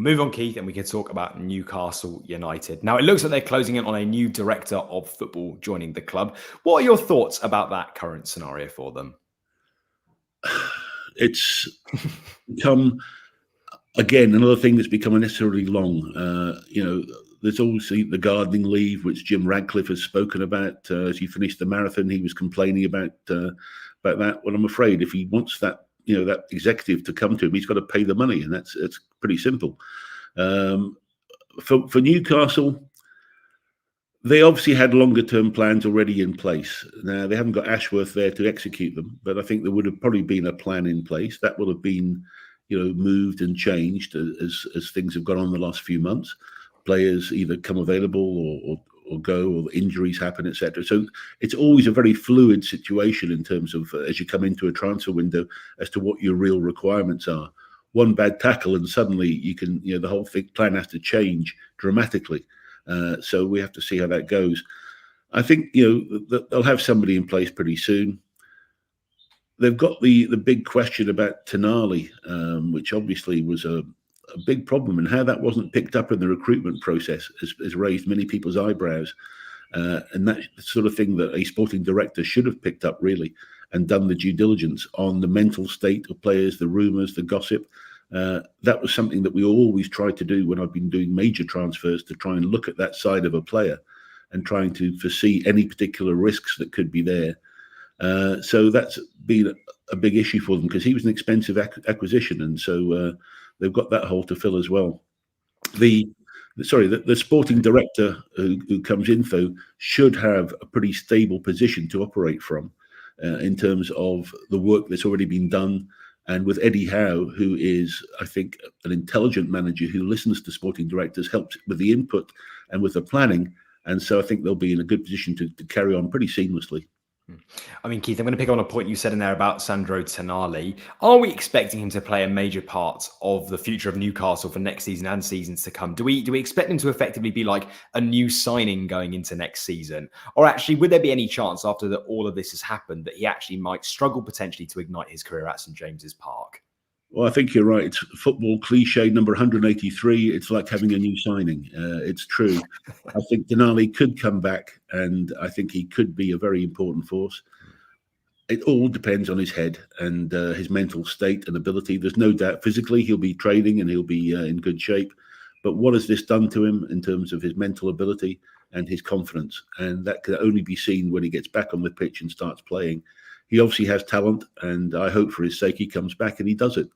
move on, Keith, and we can talk about Newcastle United. Now, it looks like they're closing in on a new director of football joining the club. What are your thoughts about that current scenario for them? It's become, again, another thing that's become unnecessarily long. There's also the gardening leave, which Jim Radcliffe has spoken about. As he finished the marathon, he was complaining about that. Well, I'm afraid if he wants that, that executive to come to him, he's got to pay the money, and it's pretty simple. For Newcastle, they obviously had longer term plans already in place. Now, they haven't got Ashworth there to execute them, but I think there would have probably been a plan in place that would have been, moved and changed as things have gone on the last few months. Players either come available or go, or injuries happen, etc. So it's always a very fluid situation in terms of as you come into a transfer window as to what your real requirements are. One bad tackle and suddenly you can, the whole plan has to change dramatically. So we have to see how that goes. I think, they'll have somebody in place pretty soon. They've got the big question about Tonali, which obviously was a big problem, and how that wasn't picked up in the recruitment process has raised many people's eyebrows. And that's the sort of thing that a sporting director should have picked up, really, and done the due diligence on the mental state of players, the rumours, the gossip. That was something that we always tried to do when I've been doing major transfers, to try and look at that side of a player and trying to foresee any particular risks that could be there. So that's been a big issue for them, because he was an expensive acquisition, and so they've got that hole to fill as well. The sporting director who comes in, though, should have a pretty stable position to operate from in terms of the work that's already been done. And with Eddie Howe, who is, I think, an intelligent manager who listens to sporting directors, helps with the input and with the planning. And so I think they'll be in a good position to carry on pretty seamlessly. I mean, Keith, I'm going to pick on a point you said in there about Sandro Tonali. Are we expecting him to play a major part of the future of Newcastle for next season and seasons to come? Do we expect him to effectively be like a new signing going into next season? Or actually, would there be any chance after all of this has happened that he actually might struggle potentially to ignite his career at St James's Park? Well, I think you're right. It's football cliche number 183. It's like having a new signing. It's true. I think Tonali could come back, and I think he could be a very important force. It all depends on his head and his mental state and ability. There's no doubt physically he'll be training and he'll be in good shape. But what has this done to him in terms of his mental ability and his confidence? And that can only be seen when he gets back on the pitch and starts playing. He obviously has talent, and I hope for his sake he comes back and he does it.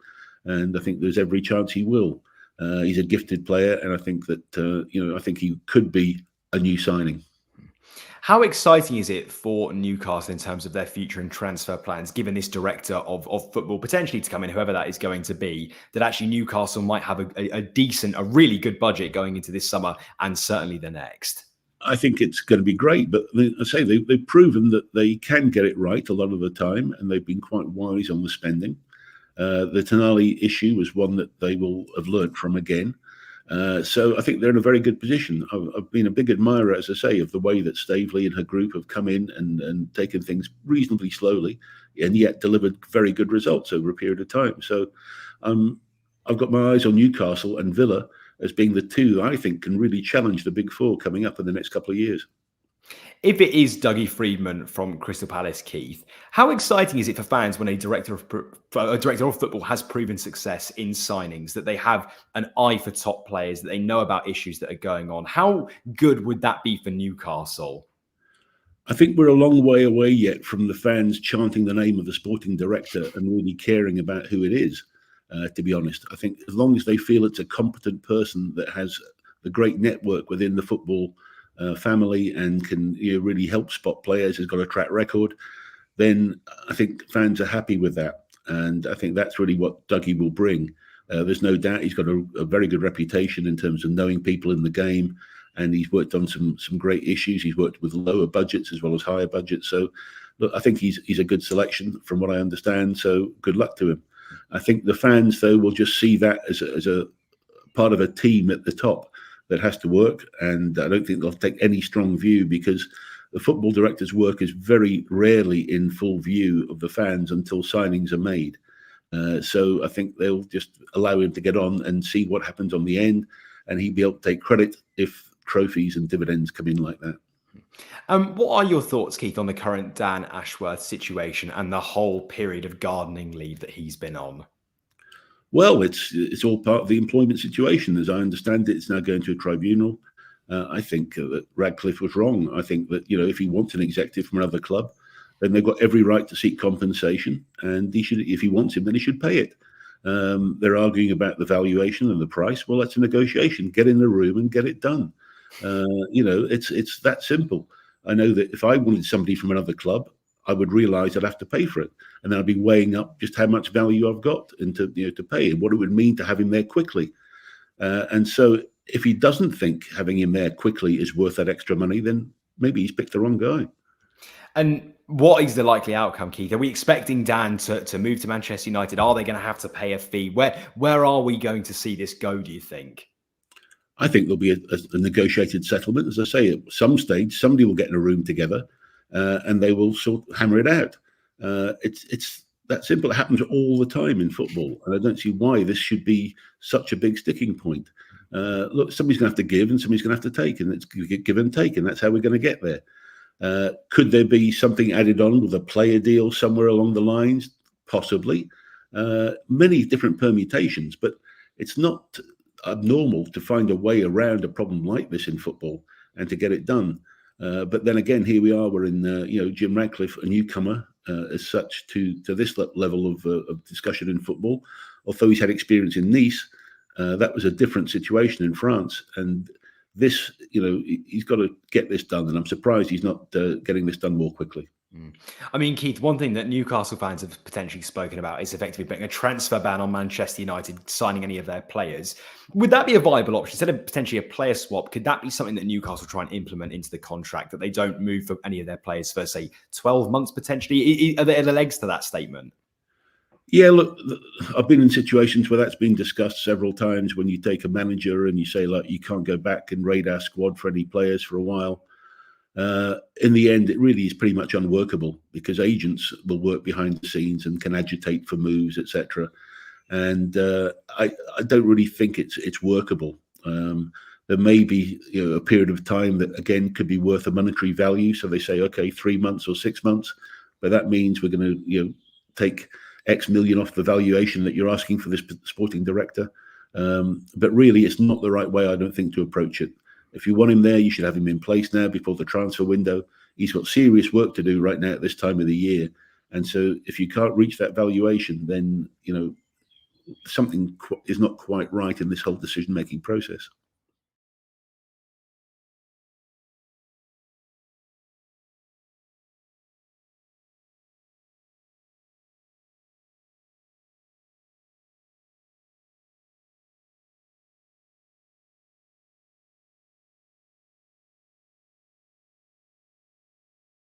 And I think there's every chance he will. He's a gifted player, and I think that I think he could be a new signing. How exciting is it for Newcastle in terms of their future and transfer plans, given this director of football potentially to come in, whoever that is going to be, that actually Newcastle might have a really good budget going into this summer and certainly the next? I think it's going to be great, but I say they've proven that they can get it right a lot of the time, and they've been quite wise on the spending. The Tonali issue was one that they will have learnt from again. So I think they're in a very good position. I've been a big admirer, as I say, of the way that Staveley and her group have come in and taken things reasonably slowly, and yet delivered very good results over a period of time. So I've got my eyes on Newcastle and Villa as being the two that I think can really challenge the big four coming up in the next couple of years. If it is Dougie Freedman from Crystal Palace, Keith, how exciting is it for fans when a director of football has proven success in signings, that they have an eye for top players, that they know about issues that are going on? How good would that be for Newcastle? I think we're a long way away yet from the fans chanting the name of the sporting director and really caring about who it is, to be honest. I think as long as they feel it's a competent person that has the great network within the football family and can really help spot players, has got a track record, then I think fans are happy with that. And I think that's really what Dougie will bring. There's no doubt he's got a very good reputation in terms of knowing people in the game, and he's worked on some great issues. He's worked with lower budgets as well as higher budgets. So look, I think he's a good selection from what I understand. So good luck to him. I think the fans, though, will just see that as a part of a team at the top that has to work, and I don't think they'll take any strong view, because the football director's work is very rarely in full view of the fans until signings are made. So I think they'll just allow him to get on and see what happens on the end, and he'd be able to take credit if trophies and dividends come in like that. What are your thoughts, Keith, on the current Dan Ashworth situation and the whole period of gardening leave that he's been on? Well, it's all part of the employment situation. As I understand it, it's now going to a tribunal. I think that Radcliffe was wrong. I think that, if he wants an executive from another club, then they've got every right to seek compensation, and he should, if he wants him, then he should pay it. They're arguing about the valuation and the price. Well, that's a negotiation. Get in the room and get it done. It's that simple. I know that if I wanted somebody from another club, I would realise I'd have to pay for it, and then I'd be weighing up just how much value I've got and to pay, and what it would mean to have him there quickly. And so, if he doesn't think having him there quickly is worth that extra money, then maybe he's picked the wrong guy. And what is the likely outcome, Keith? Are we expecting Dan to move to Manchester United? Are they going to have to pay a fee? Where are we going to see this go, do you think? I think there'll be a negotiated settlement. As I say, at some stage, somebody will get in a room together and they will hammer it out. It's that simple. It happens all the time in football, and I don't see why this should be such a big sticking point. Look, somebody's going to have to give and somebody's going to have to take, and it's give and take, and that's how we're going to get there. Could there be something added on with a player deal somewhere along the lines? Possibly. Many different permutations, but it's not abnormal to find a way around a problem like this in football and to get it done. But then again, here we are. We're in, Jim Radcliffe, a newcomer as such to this level of discussion in football. Although he's had experience in Nice, that was a different situation in France. And this, he's got to get this done. And I'm surprised he's not getting this done more quickly. I mean, Keith, one thing that Newcastle fans have potentially spoken about is effectively putting a transfer ban on Manchester United signing any of their players. Would that be a viable option? Instead of potentially a player swap, could that be something that Newcastle try and implement into the contract, that they don't move for any of their players for, say, 12 months potentially? Are there legs to that statement? Yeah, look, I've been in situations where that's been discussed several times, when you take a manager and you say, like, you can't go back and raid our squad for any players for a while. In the end, it really is pretty much unworkable, because agents will work behind the scenes and can agitate for moves, etc. And I don't really think it's workable. There may be a period of time that, again, could be worth a monetary value. So they say, okay, 3 months or 6 months, but that means we're going to take X million off the valuation that you're asking for this sporting director. But really, it's not the right way, I don't think, to approach it. If you want him there, you should have him in place now before the transfer window. He's got serious work to do right now at this time of the year. And so if you can't reach that valuation, then, something is not quite right in this whole decision-making process.